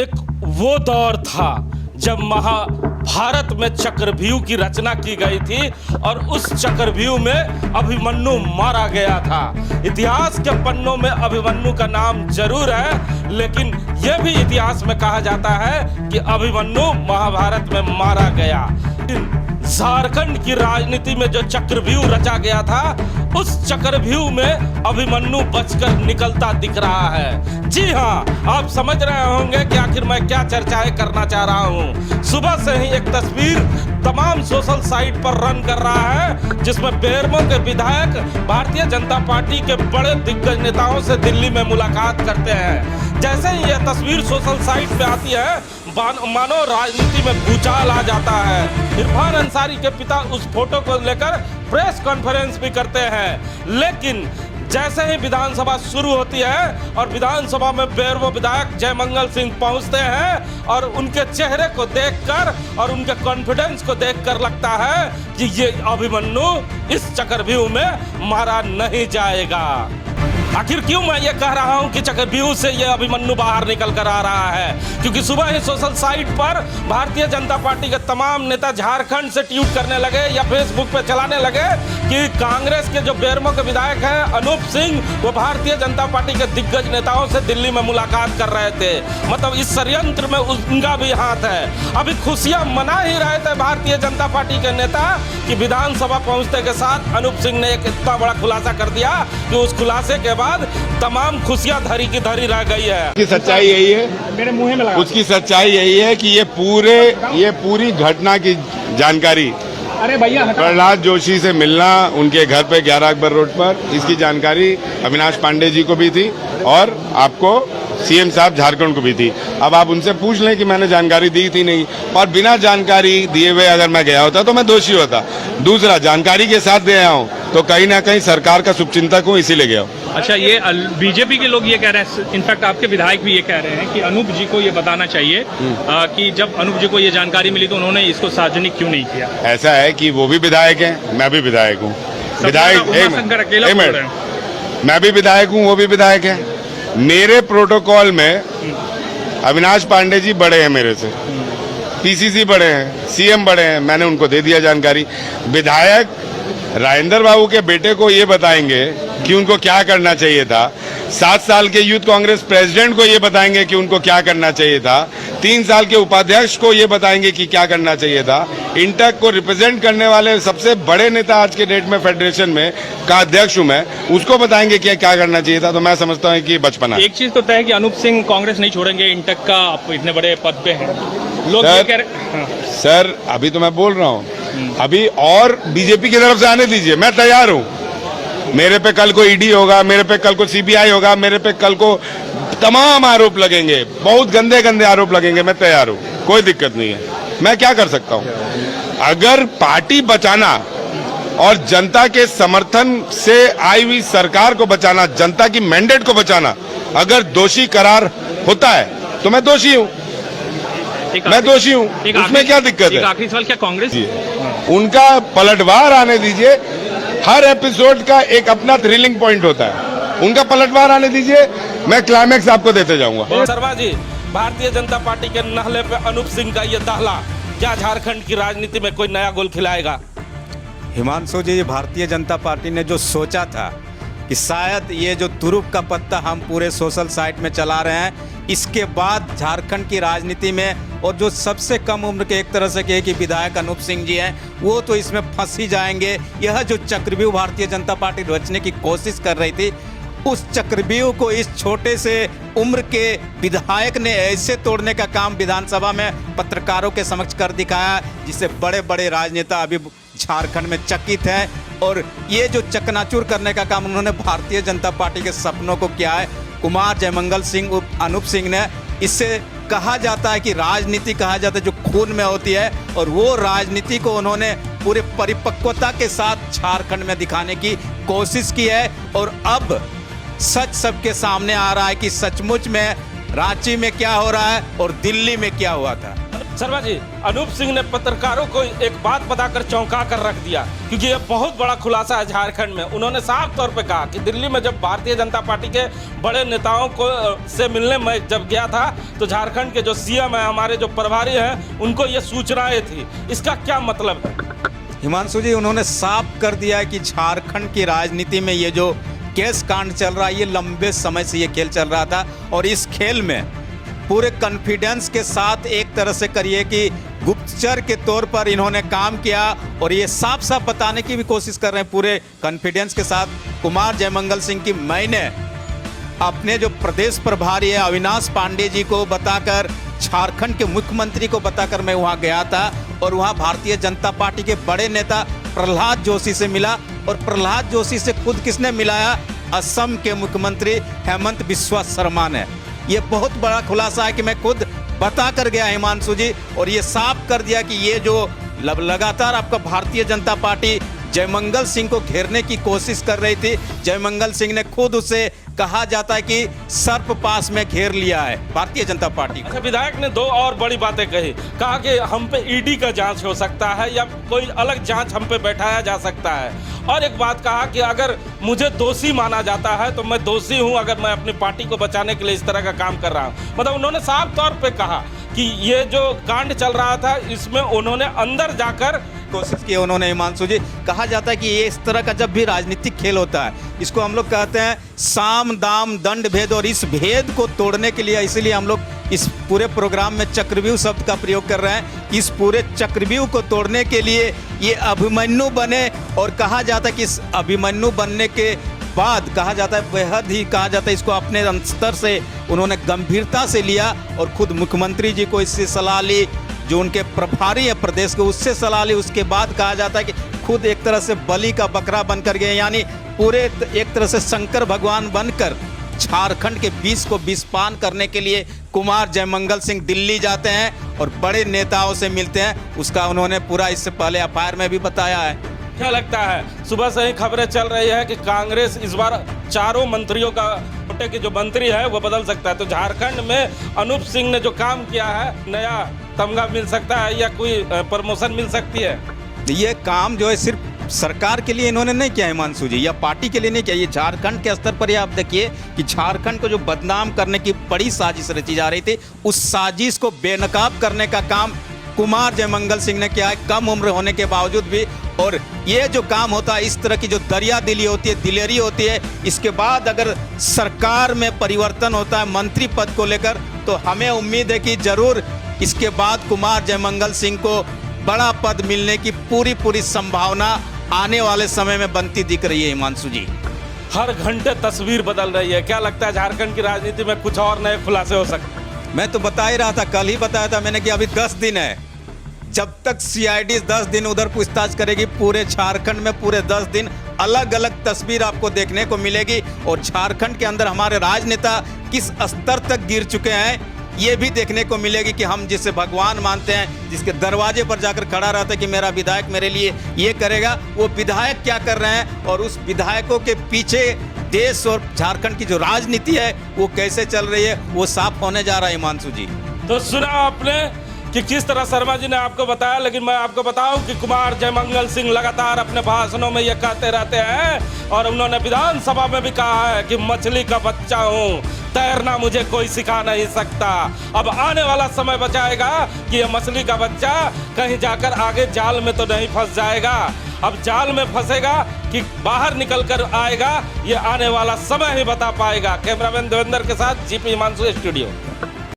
एक वो दौर था जब महाभारत में चक्रव्यूह की रचना की गई थी और उस चक्रव्यूह में अभिमन्यु मारा गया था। इतिहास के पन्नों में अभिमन्यु का नाम जरूर है, लेकिन यह भी इतिहास में कहा जाता है कि अभिमन्यु महाभारत में मारा गया। झारखंड की राजनीति में जो चक्रव्यूह रचा गया था, उस चक्रव्यूह में अभिमन्यु बचकर निकलता दिख रहा है। जी हाँ, आप समझ रहे होंगे कि आखिर मैं क्या चर्चाएं करना चाह रहा हूँ। सुबह से ही एक तस्वीर तमाम सोशल साइट पर रन कर रहा है, जिसमें बेरमो के विधायक भारतीय जनता पार्टी के बड़े दिग्गज नेताओं से दिल्ली में मुलाकात करते हैं। जैसे ही यह तस्वीर सोशल साइट पे आती है, मानो राजनीति में भूचाल आ जाता है। इरफान अंसारी के पिता उस फोटो को लेकर प्रेस कॉन्फ्रेंस भी करते हैं, लेकिन जैसे ही विधानसभा शुरू होती है और विधानसभा में बेरमो विधायक जयमंगल सिंह पहुंचते हैं और उनके चेहरे को देखकर और उनके कॉन्फिडेंस को देखकर लगता है कि ये अभिमन्यु इस चक्रव्यूह में मारा नहीं जाएगा। आखिर क्यों मैं ये कह रहा हूं कि चक्रव्यूह से ये अभिमन्यु बाहर निकल कर आ रहा है? क्योंकि सुबह ही सोशल साइट पर भारतीय जनता पार्टी के तमाम नेता झारखंड से ट्वीट करने लगे या फेसबुक पे चलाने लगे कि कांग्रेस के जो बेरमो के विधायक हैं अनूप सिंह, वो भारतीय जनता पार्टी के दिग्गज नेताओं से दिल्ली में मुलाकात कर रहे थे। मतलब इस षड्यंत्र में उनका भी हाथ है। अभी खुशियां मना ही रहे थे भारतीय जनता पार्टी के नेता कि विधानसभा पहुंचने के साथ अनूप सिंह ने एक इतना बड़ा खुलासा कर दिया कि उस खुलासे के बाद तमाम खुशियां धरी की धरी रह गई है। उसकी सच्चाई यही है, मेरे मुंह में लगा। उसकी सच्चाई यही है कि ये पूरी घटना की जानकारी अरे भैया प्रहलाद जोशी से मिलना उनके घर पे 11 अकबर रोड पर, इसकी जानकारी अविनाश पांडे जी को भी थी और आपको सीएम साहब झारखंड को भी थी। अब आप उनसे पूछ लें कि मैंने जानकारी दी थी नहीं, और बिना जानकारी दिए हुए अगर मैं गया होता तो मैं दोषी होता। दूसरा, जानकारी के साथ गया हूँ तो कहीं ना कहीं सरकार का शुभचिंतक हूँ, इसीलिए गया हूँ। अच्छा, ये बीजेपी के लोग ये कह रहे हैं, इनफैक्ट आपके विधायक भी ये कह रहे हैं कि अनूप जी को ये बताना चाहिए कि जब अनूप जी को ये जानकारी मिली तो उन्होंने इसको सार्वजनिक क्यों नहीं किया। ऐसा है कि वो भी विधायक हैं, मैं भी विधायक हूँ। मैं भी विधायक हूँ, वो भी विधायक है। मेरे प्रोटोकॉल में अविनाश पांडे जी बड़े हैं मेरे से, पीसीसी बड़े हैं, सीएम बड़े हैं, मैंने उनको दे दिया जानकारी। विधायक राजेंद्र बाबू के बेटे को ये बताएंगे कि उनको क्या करना चाहिए था। 7 साल के यूथ कांग्रेस प्रेसिडेंट को ये बताएंगे कि उनको क्या करना चाहिए था। 3 साल के उपाध्यक्ष को ये बताएंगे कि क्या करना चाहिए था। इंटक को रिप्रेजेंट करने वाले सबसे बड़े नेता आज के डेट में फेडरेशन में का अध्यक्ष हूं मैं, उसको बताएंगे कि क्या करना चाहिए था। तो मैं समझता हूं कि बचपना। एक चीज तो तय है कि अनूप सिंह कांग्रेस नहीं छोड़ेंगे, इंटक का आप इतने बड़े पद पे हैं, लोग ये कह रहे। सर अभी तो मैं बोल रहा हूँ, अभी और बीजेपी की तरफ से आने दीजिए, मैं तैयार हूँ। मेरे पे कल को ईडी होगा, मेरे पे कल को सीबीआई होगा, मेरे पे कल को तमाम आरोप लगेंगे, बहुत गंदे गंदे आरोप लगेंगे, मैं तैयार हूँ, कोई दिक्कत नहीं है। मैं क्या कर सकता हूँ? अगर पार्टी बचाना और जनता के समर्थन से आई हुई सरकार को बचाना, जनता की मैंडेट को बचाना अगर दोषी करार होता है तो मैं दोषी हूँ, मैं दोषी हूँ, उसमें क्या दिक्कत है? आखिरी सवाल, क्या कांग्रेस उनका पलटवार आने दीजिए। हर एपिसोड का एक अपना थ्रिलिंग पॉइंट होता है, उनका पलटवार आने दीजिए, मैं क्लाइमैक्स आपको देते जाऊंगा। शर्मा जी, भारतीय जनता पार्टी के नहले पे अनूप सिंह का ये दाहला क्या झारखंड की राजनीति में कोई नया गोल खिलाएगा? हिमांशु जी, भारतीय जनता पार्टी ने जो सोचा था कि शायद ये जो तुरुप का पत्ता हम पूरे सोशल साइट में चला रहे हैं, इसके बाद झारखंड की राजनीति में और जो सबसे कम उम्र के एक तरह से कहे कि विधायक अनूप सिंह जी हैं, वो तो इसमें फंस ही जाएंगे। यह जो चक्रव्यूह भारतीय जनता पार्टी रचने की कोशिश कर रही थी, उस चक्रव्यूह को इस छोटे से उम्र के विधायक ने ऐसे तोड़ने का काम विधानसभा में पत्रकारों के समक्ष कर दिखाया, जिससे बड़े बड़े राजनेता अभी झारखंड में चकित हैं। और ये जो चकनाचूर करने का काम उन्होंने भारतीय जनता पार्टी के सपनों को किया है। कुमार जयमंगल सिंह अनूप सिंह ने, इससे कहा जाता है कि राजनीति कहा जाता है जो खून में होती है, और वो राजनीति को उन्होंने पूरे परिपक्वता के साथ झारखंड में दिखाने की कोशिश की है। और अब सच सबके सामने आ रहा है कि सचमुच में रांची में क्या हो रहा है और दिल्ली में क्या हुआ था। शर्मा जी, अनूप सिंह ने पत्रकारों को एक बात बताकर चौंका कर रख दिया, क्योंकि ये बहुत बड़ा खुलासा है झारखंड में। उन्होंने साफ तौर पे कहा कि दिल्ली में जब भारतीय जनता पार्टी के बड़े नेताओं को से मिलने में जब गया था, तो झारखंड के जो सीएम है, हमारे जो प्रभारी हैं, उनको ये सूचनाएं थी। इसका क्या मतलब है? हिमांशु जी, उन्होंने साफ कर दिया है कि झारखंड की राजनीति में ये जो केस कांड चल रहा है, ये लंबे समय से ये खेल चल रहा था, और इस खेल में पूरे कॉन्फिडेंस के साथ एक तरह से करिए कि गुप्तचर के तौर पर इन्होंने काम किया, और ये साफ साफ बताने की भी कोशिश कर रहे हैं पूरे कॉन्फिडेंस के साथ कुमार जयमंगल सिंह की, मैंने अपने जो प्रदेश प्रभारी है अविनाश पांडे जी को बताकर, झारखंड के मुख्यमंत्री को बताकर मैं वहाँ गया था, और वहाँ भारतीय जनता पार्टी के बड़े नेता प्रहलाद जोशी से मिला, और प्रहलाद जोशी से खुद किसने मिलाया? असम के मुख्यमंत्री हेमंत बिस्वा शर्मा ने। ये बहुत बड़ा खुलासा है कि मैं खुद बता कर गया हिमांशु जी, और ये साफ कर दिया कि ये जो लगातार आपका भारतीय जनता पार्टी जयमंगल सिंह को घेरने की कोशिश कर रही थी, जयमंगल सिंह ने खुद उसे कहा जाता है कि सर्प पास में घेर लिया है भारतीय जनता पार्टी को। अच्छा, विधायक ने दो और बड़ी बातें कही। कहा कि हम पे ईडी का जांच हो सकता है या कोई अलग जांच हम पे बैठाया जा सकता है, और एक बात कहा कि अगर मुझे दोषी माना जाता है तो मैं दोषी हूं, अगर मैं अपनी पार्टी को बचाने के लिए इस तरह का काम कर रहा हूं। मतलब उन्होंने साफ तौर पे कहा कि ये जो कांड चल रहा था, इसमें उन्होंने अंदर जाकर कोशिश की उन्होंने। हिमांशु जी, कहा जाता है कि ये इस तरह का जब भी राजनीतिक खेल होता है, इसको हम लोग कहते हैं साम दाम दंड भेद, और इस भेद को तोड़ने के लिए इसीलिए हम लोग इस पूरे प्रोग्राम में चक्रव्यूह शब्द का प्रयोग कर रहे हैं। इस पूरे चक्रव्यूह को तोड़ने के लिए ये अभिमन्यु बने, और कहा जाता है कि इस अभिमन्यु बनने के बाद कहा जाता है, बेहद ही कहा जाता है, इसको अपने स्तर से उन्होंने गंभीरता से लिया, और खुद मुख्यमंत्री जी को इससे सलाह ली, जो उनके प्रभारी है प्रदेश के, उससे सलाह ली। उसके बाद कहा जाता है कि खुद एक तरह से बलि का बकरा बनकर गए, यानी पूरे एक तरह से शंकर भगवान बनकर झारखंड के विष को विषपान करने के लिए कुमार जयमंगल सिंह दिल्ली जाते हैं और बड़े नेताओं से मिलते हैं। उसका उन्होंने पूरा इससे पहले एफआईआर में भी बताया है। क्या लगता है, सुबह से ही खबरें चल रही है कि कांग्रेस इस बार चारों मंत्रियों का कोटे के जो मंत्री है वो बदल सकता है, तो झारखंड में अनूप सिंह ने जो काम किया है, नया तमगा मिल सकता है या कोई प्रमोशन मिल सकती है? ये काम जो है सिर्फ सरकार के लिए इन्होंने नहीं किया हिमांशु जी, या पार्टी के लिए नहीं किया, ये झारखंड के स्तर पर ही आप देखिए कि झारखंड को जो बदनाम करने की बड़ी साजिश रची जा रही थी, उस साजिश को बेनकाब करने का काम कुमार जयमंगल सिंह ने किया है, कम उम्र होने के बावजूद भी। और ये जो काम होता है, इस तरह की जो दरिया दिली होती है, दिलेरी होती है, इसके बाद अगर सरकार में परिवर्तन होता है मंत्री पद को लेकर, तो हमें उम्मीद है कि जरूर इसके बाद कुमार जयमंगल सिंह को बड़ा पद मिलने की पूरी संभावना आने वाले समय में बनती दिख रही है। हिमांशु जी, हर घंटे तस्वीर बदल रही है, क्या लगता है झारखंड की राजनीति में कुछ और नए खुलासे हो सकते हैं? मैं तो बता ही रहा था, कल ही बताया था मैंने कि अभी 10 दिन है, जब तक सीआईडी 10 दिन उधर पूछताछ करेगी, पूरे झारखंड में पूरे 10 दिन अलग अलग तस्वीर आपको देखने को मिलेगी, और झारखंड के अंदर हमारे राजनेता किस स्तर तक गिर चुके हैं ये भी देखने को मिलेगी, कि हम जिसे भगवान मानते हैं, जिसके दरवाजे पर जाकर खड़ा रहता है कि मेरा विधायक मेरे लिए ये करेगा, वो विधायक क्या कर रहे हैं, और उस विधायकों के पीछे देश और झारखंड की जो राजनीति है वो कैसे चल रही है, वो साफ होने जा रहा है। हिमांशु जी, तो सुना आपने कि किस तरह शर्मा जी ने आपको बताया, लेकिन मैं आपको बताऊं कि कुमार जयमंगल सिंह लगातार अपने भाषणों में ये कहते रहते हैं, और उन्होंने विधानसभा में भी कहा है कि मछली का बच्चा हूं, तैरना मुझे कोई सिखा नहीं सकता। अब आने वाला समय बचाएगा कि ये मछली का बच्चा कहीं जाकर आगे जाल में तो नहीं फंस जाएगा। अब जाल में फंसेगा कि बाहर निकल कर आएगा, ये आने वाला समय ही बता पाएगा। कैमरामैन देवेंद्र के साथ जीपी हिमांशु, स्टूडियो।